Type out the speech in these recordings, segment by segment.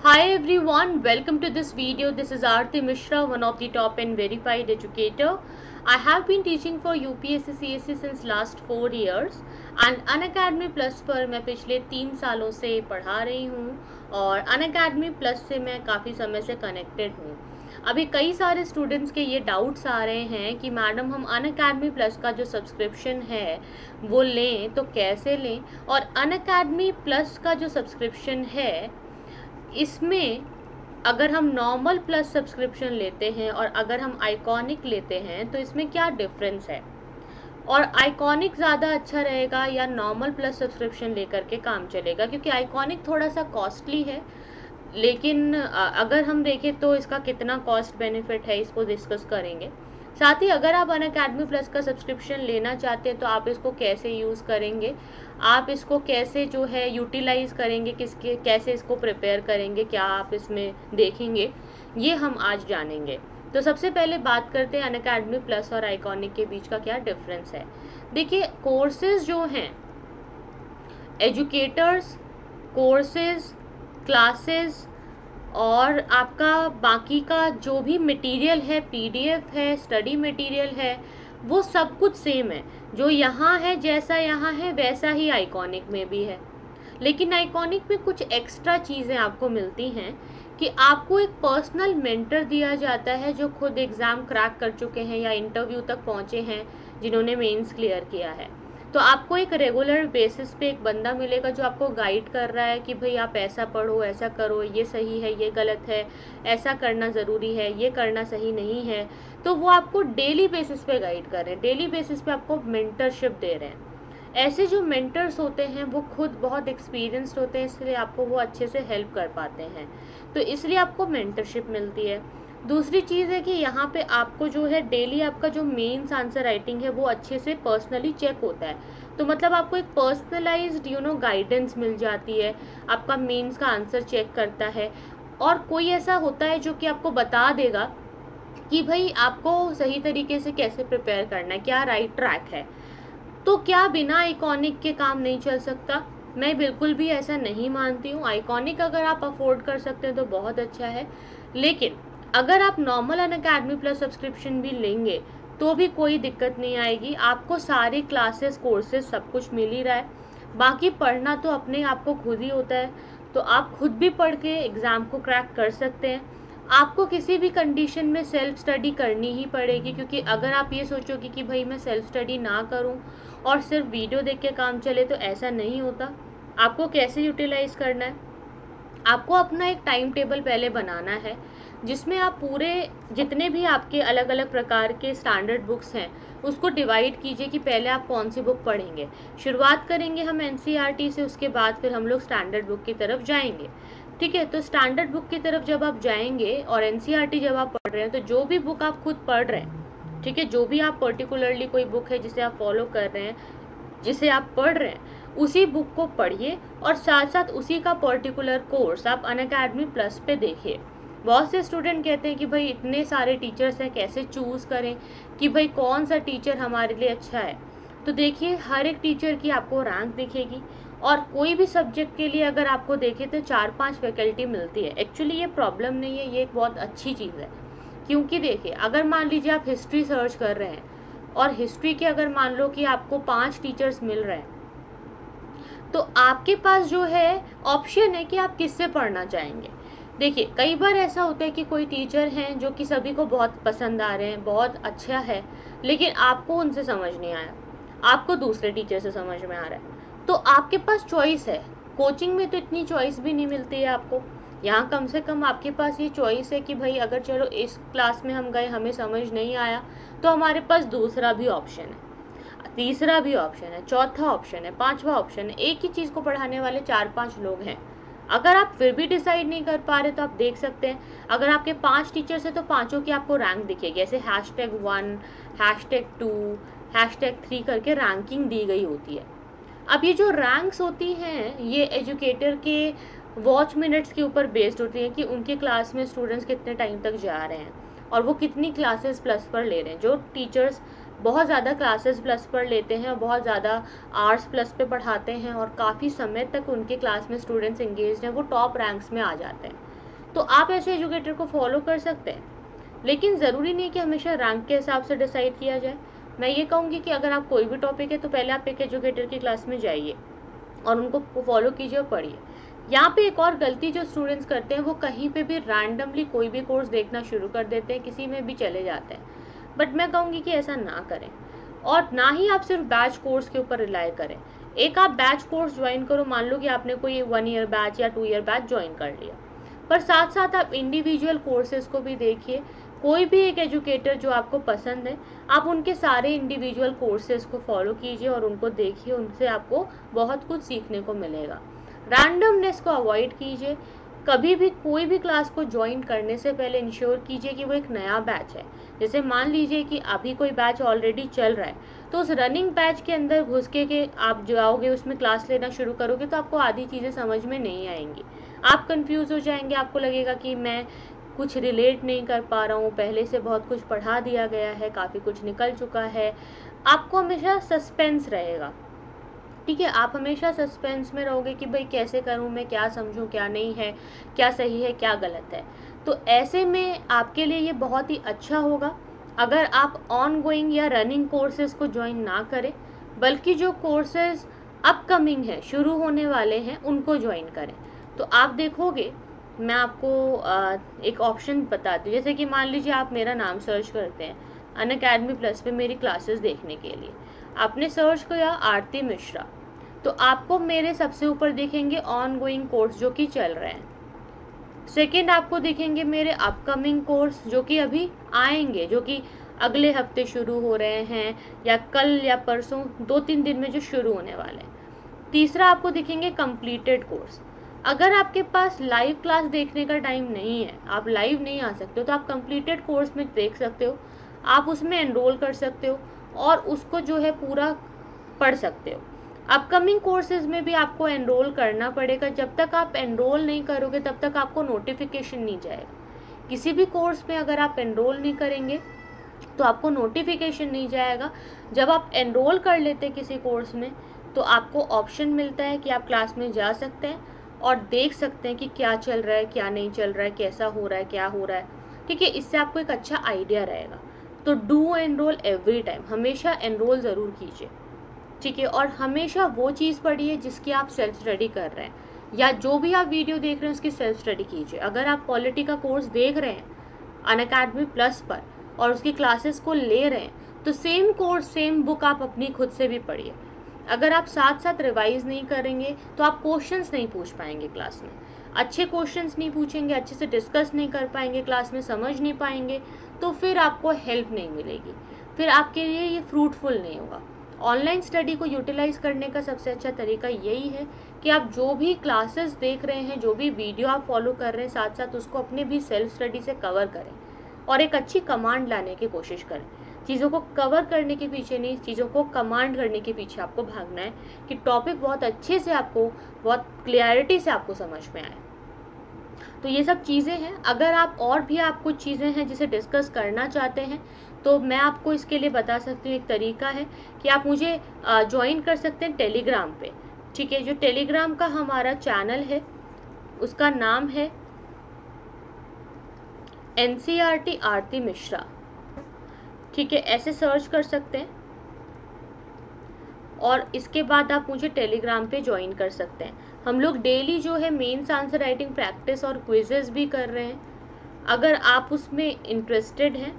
Hi everyone, welcome to this video. This is Aarti Mishra, one of the top and verified educator. I have been teaching for UPSC CSE since last 4 years and Unacademy Plus पर मैं पिछले 3 सालों से पढ़ा रही हूँ और Unacademy Plus से मैं काफ़ी समय से कनेक्टेड हूँ। अभी कई सारे स्टूडेंट्स के ये डाउट्स आ रहे हैं कि मैडम हम अनअकैडमी प्लस का जो सब्सक्रिप्शन है वो लें तो कैसे लें, और अनअकैडमी प्लस का जो सब्सक्रिप्शन है इसमें अगर हम नॉर्मल प्लस सब्सक्रिप्शन लेते हैं और अगर हम आइकॉनिक लेते हैं तो इसमें क्या डिफरेंस है, और आइकॉनिक ज़्यादा अच्छा रहेगा या नॉर्मल प्लस सब्सक्रिप्शन लेकर के काम चलेगा, क्योंकि आइकॉनिक थोड़ा सा कॉस्टली है। लेकिन अगर हम देखें तो इसका कितना कॉस्ट बेनिफिट है इसको डिस्कस करेंगे। साथ ही अगर आप अनअकैडमी प्लस का सब्सक्रिप्शन लेना चाहते हैं तो आप इसको कैसे यूज़ करेंगे, आप इसको कैसे जो है यूटिलाइज करेंगे, किसके कैसे इसको प्रिपेयर करेंगे, क्या आप इसमें देखेंगे, ये हम आज जानेंगे। तो सबसे पहले बात करते हैं अनअकैडमी प्लस और आइकॉनिक के बीच का क्या डिफरेंस है। देखिए, कोर्सेज जो हैं, एजुकेटर्स कोर्सेज, क्लासेस और आपका बाकी का जो भी मटेरियल है, पीडीएफ है, स्टडी मटेरियल है, वो सब कुछ सेम है। जो यहाँ है, जैसा यहाँ है वैसा ही आइकॉनिक में भी है। लेकिन आइकॉनिक में कुछ एक्स्ट्रा चीज़ें आपको मिलती हैं कि आपको एक पर्सनल मेंटर दिया जाता है जो खुद एग्ज़ाम क्रैक कर चुके हैं या इंटरव्यू तक पहुँचे हैं, जिन्होंने मेंस क्लियर किया है। तो आपको एक रेगुलर बेसिस पे एक बंदा मिलेगा जो आपको गाइड कर रहा है कि भाई आप ऐसा पढ़ो, ऐसा करो, ये सही है, ये गलत है, ऐसा करना ज़रूरी है, ये करना सही नहीं है। तो वो आपको डेली बेसिस पे गाइड कर रहे हैं, डेली बेसिस पे आपको मेंटरशिप दे रहे हैं। ऐसे जो मेंटर्स होते हैं वो खुद बहुत एक्सपीरियंस्ड होते हैं, इसलिए आपको वो अच्छे से हेल्प कर पाते हैं, तो इसलिए आपको मेंटरशिप मिलती है। दूसरी चीज़ है कि यहाँ पे आपको जो है डेली आपका जो मेंस आंसर राइटिंग है वो अच्छे से पर्सनली चेक होता है। तो मतलब आपको एक पर्सनलाइज्ड गाइडेंस मिल जाती है, आपका मेंस का आंसर चेक करता है, और कोई ऐसा होता है जो कि आपको बता देगा कि भाई आपको सही तरीके से कैसे प्रिपेयर करना है, क्या राइट ट्रैक है। तो क्या बिना आइकॉनिक के काम नहीं चल सकता? मैं बिल्कुल भी ऐसा नहीं मानती हूँ। आइकॉनिक अगर आप अफोर्ड कर सकते हैं तो बहुत अच्छा है, लेकिन अगर आप नॉर्मल अनअकैडमी प्लस सब्सक्रिप्शन भी लेंगे तो भी कोई दिक्कत नहीं आएगी। आपको सारे क्लासेस, कोर्सेज सब कुछ मिल ही रहा है। बाकी पढ़ना तो अपने आप को खुद ही होता है, तो आप खुद भी पढ़ के एग्ज़ाम को क्रैक कर सकते हैं। आपको किसी भी कंडीशन में सेल्फ स्टडी करनी ही पड़ेगी, क्योंकि अगर आप ये सोचोगे कि भाई मैं सेल्फ स्टडी ना करूं और सिर्फ वीडियो देख के काम चले, तो ऐसा नहीं होता। आपको कैसे यूटिलाइज करना है, आपको अपना एक टाइम टेबल पहले बनाना है जिसमें आप पूरे जितने भी आपके अलग अलग प्रकार के स्टैंडर्ड बुक्स हैं उसको डिवाइड कीजिए कि पहले आप कौन सी बुक पढ़ेंगे। शुरुआत करेंगे हम एनसीईआरटी से, उसके बाद फिर हम लोग स्टैंडर्ड बुक की तरफ जाएंगे। ठीक है, तो स्टैंडर्ड बुक की तरफ जब आप जाएंगे और एनसीईआरटी जब आप पढ़ रहे हैं, तो जो भी बुक आप खुद पढ़ रहे हैं, ठीक है, जो भी आप पर्टिकुलरली कोई बुक है जिसे आप फॉलो कर रहे हैं, जिसे आप पढ़ रहे हैं, उसी बुक को पढ़िए और साथ साथ उसी का पर्टिकुलर कोर्स आप अनअकैडमी प्लस पे देखिए। बहुत से स्टूडेंट कहते हैं कि भाई इतने सारे टीचर्स हैं, कैसे चूज़ करें कि भाई कौन सा टीचर हमारे लिए अच्छा है। तो देखिए, हर एक टीचर की आपको रैंक दिखेगी, और कोई भी सब्जेक्ट के लिए अगर आपको देखें तो 4-5 फैकल्टी मिलती है। एक्चुअली ये प्रॉब्लम नहीं है, ये एक बहुत अच्छी चीज़ है। क्योंकि देखिए, अगर मान लीजिए आप हिस्ट्री सर्च कर रहे हैं और हिस्ट्री के अगर मान लो कि आपको 5 टीचर्स मिल रहे हैं, तो आपके पास जो है ऑप्शन है कि आप किससे पढ़ना चाहेंगे। देखिए, कई बार ऐसा होता है कि कोई टीचर हैं जो कि सभी को बहुत पसंद आ रहे हैं, बहुत अच्छा है, लेकिन आपको उनसे समझ नहीं आया, आपको दूसरे टीचर से समझ में आ रहा है। तो आपके पास चॉइस है। कोचिंग में तो इतनी चॉइस भी नहीं मिलती है आपको। यहाँ कम से कम आपके पास ये चॉइस है कि भाई अगर चलो इस क्लास में हम गए, हमें समझ नहीं आया, तो हमारे पास दूसरा भी ऑप्शन है, तीसरा भी ऑप्शन है, चौथा ऑप्शन है, पांचवा ऑप्शन है। एक ही चीज़ को पढ़ाने वाले 4-5 लोग हैं। अगर आप फिर भी डिसाइड नहीं कर पा रहे तो आप देख सकते हैं, अगर आपके 5 टीचर्स हैं तो पांचों की आपको रैंक दिखेगी। ऐसे #1, #2, #3 करके रैंकिंग दी गई होती है। अब ये जो रैंक्स होती हैं ये एजुकेटर के वॉच मिनट्स के ऊपर बेस्ड होती हैं कि उनके क्लास में स्टूडेंट्स कितने टाइम तक जा रहे हैं और वो कितनी क्लासेस प्लस पर ले रहे हैं। जो टीचर्स बहुत ज़्यादा क्लासेस प्लस पर लेते हैं, बहुत ज़्यादा आवर्स प्लस पे पढ़ाते हैं और काफ़ी समय तक उनके क्लास में स्टूडेंट्स इंगेज हैं, वो टॉप रैंक्स में आ जाते हैं। तो आप ऐसे एजुकेटर को फॉलो कर सकते हैं। लेकिन ज़रूरी नहीं कि हमेशा रैंक के हिसाब से डिसाइड किया जाए। मैं ये कहूँगी कि अगर आप कोई भी टॉपिक है तो पहले आप एक एजुकेटर की क्लास में जाइए और उनको फॉलो कीजिए और पढ़िए। यहाँ पे एक और गलती जो स्टूडेंट्स करते हैं, वो कहीं पे भी रैंडमली कोई भी कोर्स देखना शुरू कर देते हैं, किसी में भी चले जाते हैं। बट मैं कहूँगी कि ऐसा ना करें, और ना ही आप सिर्फ बैच कोर्स के ऊपर रिलाई करें। एक आप बैच कोर्स ज्वाइन करो, मान लो कि आपने कोई 1 ईयर बैच या 2 ईयर बैच ज्वाइन कर लिया, पर साथ साथ आप इंडिविजुअल कोर्सेज को भी देखिए। कोई भी एक एजुकेटर जो आपको पसंद है, आप उनके सारे इंडिविजुअल कोर्सेज को फॉलो कीजिए और उनको देखिए, उनसे आपको बहुत कुछ सीखने को मिलेगा। रैंडमनेस को अवॉइड कीजिए। कभी भी कोई भी क्लास को ज्वाइन करने से पहले इंश्योर कीजिए कि वो एक नया बैच है। जैसे मान लीजिए कि अभी कोई बैच ऑलरेडी चल रहा है, तो उस रनिंग बैच के अंदर घुस के आप जाओगे, उसमें क्लास लेना शुरू करोगे, तो आपको आधी चीज़ें समझ में नहीं आएंगी। आप कंफ्यूज हो जाएंगे, आपको लगेगा कि मैं कुछ रिलेट नहीं कर पा रहा हूँ, पहले से बहुत कुछ पढ़ा दिया गया है, काफ़ी कुछ निकल चुका है। आपको हमेशा सस्पेंस रहेगा, ठीक है। आप हमेशा सस्पेंस में रहोगे कि भाई कैसे करूं, मैं क्या समझूं, क्या नहीं है, क्या सही है, क्या गलत है। तो ऐसे में आपके लिए ये बहुत ही अच्छा होगा अगर आप ऑन गोइंग या रनिंग कोर्सेज को ज्वाइन ना करें, बल्कि जो कोर्सेज अपकमिंग है, शुरू होने वाले हैं, उनको ज्वाइन करें। तो आप देखोगे, मैं आपको एक ऑप्शन बताती हूँ। जैसे कि मान लीजिए आप मेरा नाम सर्च करते हैं अनअकैडमी प्लस पे मेरी क्लासेस देखने के लिए, आपने सर्च किया आरती मिश्रा, तो आपको मेरे सबसे ऊपर दिखेंगे ऑन गोइंग कोर्स जो कि चल रहे हैं। सेकेंड आपको दिखेंगे मेरे अपकमिंग कोर्स जो कि अभी आएंगे, जो कि अगले हफ्ते शुरू हो रहे हैं, या कल या परसों 2-3 दिन में जो शुरू होने वाले हैं। तीसरा आपको दिखेंगे कंप्लीटेड कोर्स। अगर आपके पास लाइव क्लास देखने का टाइम नहीं है, आप लाइव नहीं आ सकते हो, तो आप कंप्लीटेड कोर्स में देख सकते हो, आप उसमें एनरोल कर सकते हो और उसको जो है पूरा पढ़ सकते हो। अपकमिंग कोर्सेज में भी आपको एनरोल करना पड़ेगा। जब तक आप एनरोल नहीं करोगे तब तक आपको नोटिफिकेशन नहीं जाएगा। किसी भी कोर्स में अगर आप एनरोल नहीं करेंगे तो आपको नोटिफिकेशन नहीं जाएगा। जब आप एनरोल कर लेते हैं किसी कोर्स में, तो आपको ऑप्शन मिलता है कि आप क्लास में जा सकते हैं और देख सकते हैं कि क्या चल रहा है, क्या नहीं चल रहा है, कैसा हो रहा है, क्या हो रहा है, ठीक है। इससे आपको एक अच्छा आइडिया रहेगा। तो डू एनरोल एवरी टाइम, हमेशा एनरोल ज़रूर कीजिए, ठीक है। और हमेशा वो चीज़ पढ़िए जिसकी आप सेल्फ स्टडी कर रहे हैं, या जो भी आप वीडियो देख रहे हैं उसकी सेल्फ स्टडी कीजिए। अगर आप पॉलिटी का कोर्स देख रहे हैं अनअकैडमी प्लस पर और उसकी क्लासेस को ले रहे हैं, तो सेम कोर्स सेम बुक आप अपनी खुद से भी पढ़िए। अगर आप साथ साथ रिवाइज नहीं करेंगे तो आप क्वेश्चंस नहीं पूछ पाएंगे क्लास में, अच्छे क्वेश्चंस नहीं पूछेंगे, अच्छे से डिस्कस नहीं कर पाएंगे, क्लास में समझ नहीं पाएंगे, तो फिर आपको हेल्प नहीं मिलेगी, फिर आपके लिए ये फ्रूटफुल नहीं होगा। ऑनलाइन स्टडी को यूटिलाइज करने का सबसे अच्छा तरीका यही है कि आप जो भी क्लासेस देख रहे हैं, जो भी वीडियो आप फॉलो कर रहे हैं, साथ साथ उसको अपने भी सेल्फ स्टडी से कवर करें और एक अच्छी कमांड लाने की कोशिश करें। चीज़ों को कवर करने के पीछे नहीं, चीज़ों को कमांड करने के पीछे आपको भागना है कि टॉपिक बहुत अच्छे से आपको, बहुत क्लियरिटी से आपको समझ में आए। तो ये सब चीज़ें हैं। अगर आप और भी आप कुछ चीज़ें हैं जिसे डिस्कस करना चाहते हैं, तो मैं आपको इसके लिए बता सकती हूँ। एक तरीका है कि आप मुझे ज्वाइन कर सकते हैं टेलीग्राम पे, ठीक है। जो टेलीग्राम का हमारा चैनल है उसका नाम है NCERT आरती मिश्रा, ठीक है, ऐसे सर्च कर सकते हैं और इसके बाद आप मुझे टेलीग्राम पे ज्वाइन कर सकते हैं। हम लोग डेली जो है मेंस आंसर राइटिंग प्रैक्टिस और क्विजेस भी कर रहे हैं, अगर आप उसमें इंटरेस्टेड हैं,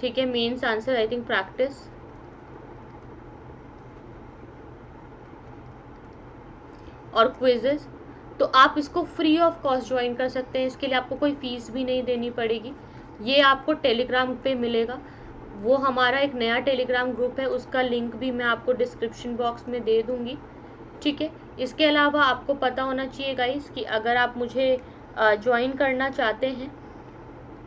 ठीक है। मेंस आंसर राइटिंग प्रैक्टिस और क्विजेस, तो आप इसको फ्री ऑफ कॉस्ट ज्वाइन कर सकते हैं। इसके लिए आपको कोई फीस भी नहीं देनी पड़ेगी। ये आपको टेलीग्राम पे मिलेगा। वो हमारा एक नया टेलीग्राम ग्रुप है, उसका लिंक भी मैं आपको डिस्क्रिप्शन बॉक्स में दे दूंगी, ठीक है। इसके अलावा आपको पता होना चाहिए गाइस कि अगर आप मुझे ज्वाइन करना चाहते हैं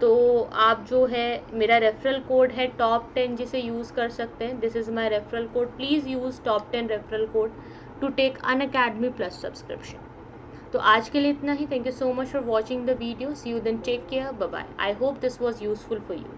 तो आप जो है मेरा रेफरल कोड है टॉप 10, जिसे यूज़ कर सकते हैं। This is my referral code, please use top 10 referral code to take Unacademy plus subscription. तो आज के लिए इतना ही। Thank you so much for watching the video. See you then, take care, bye bye. I hope this was useful for you.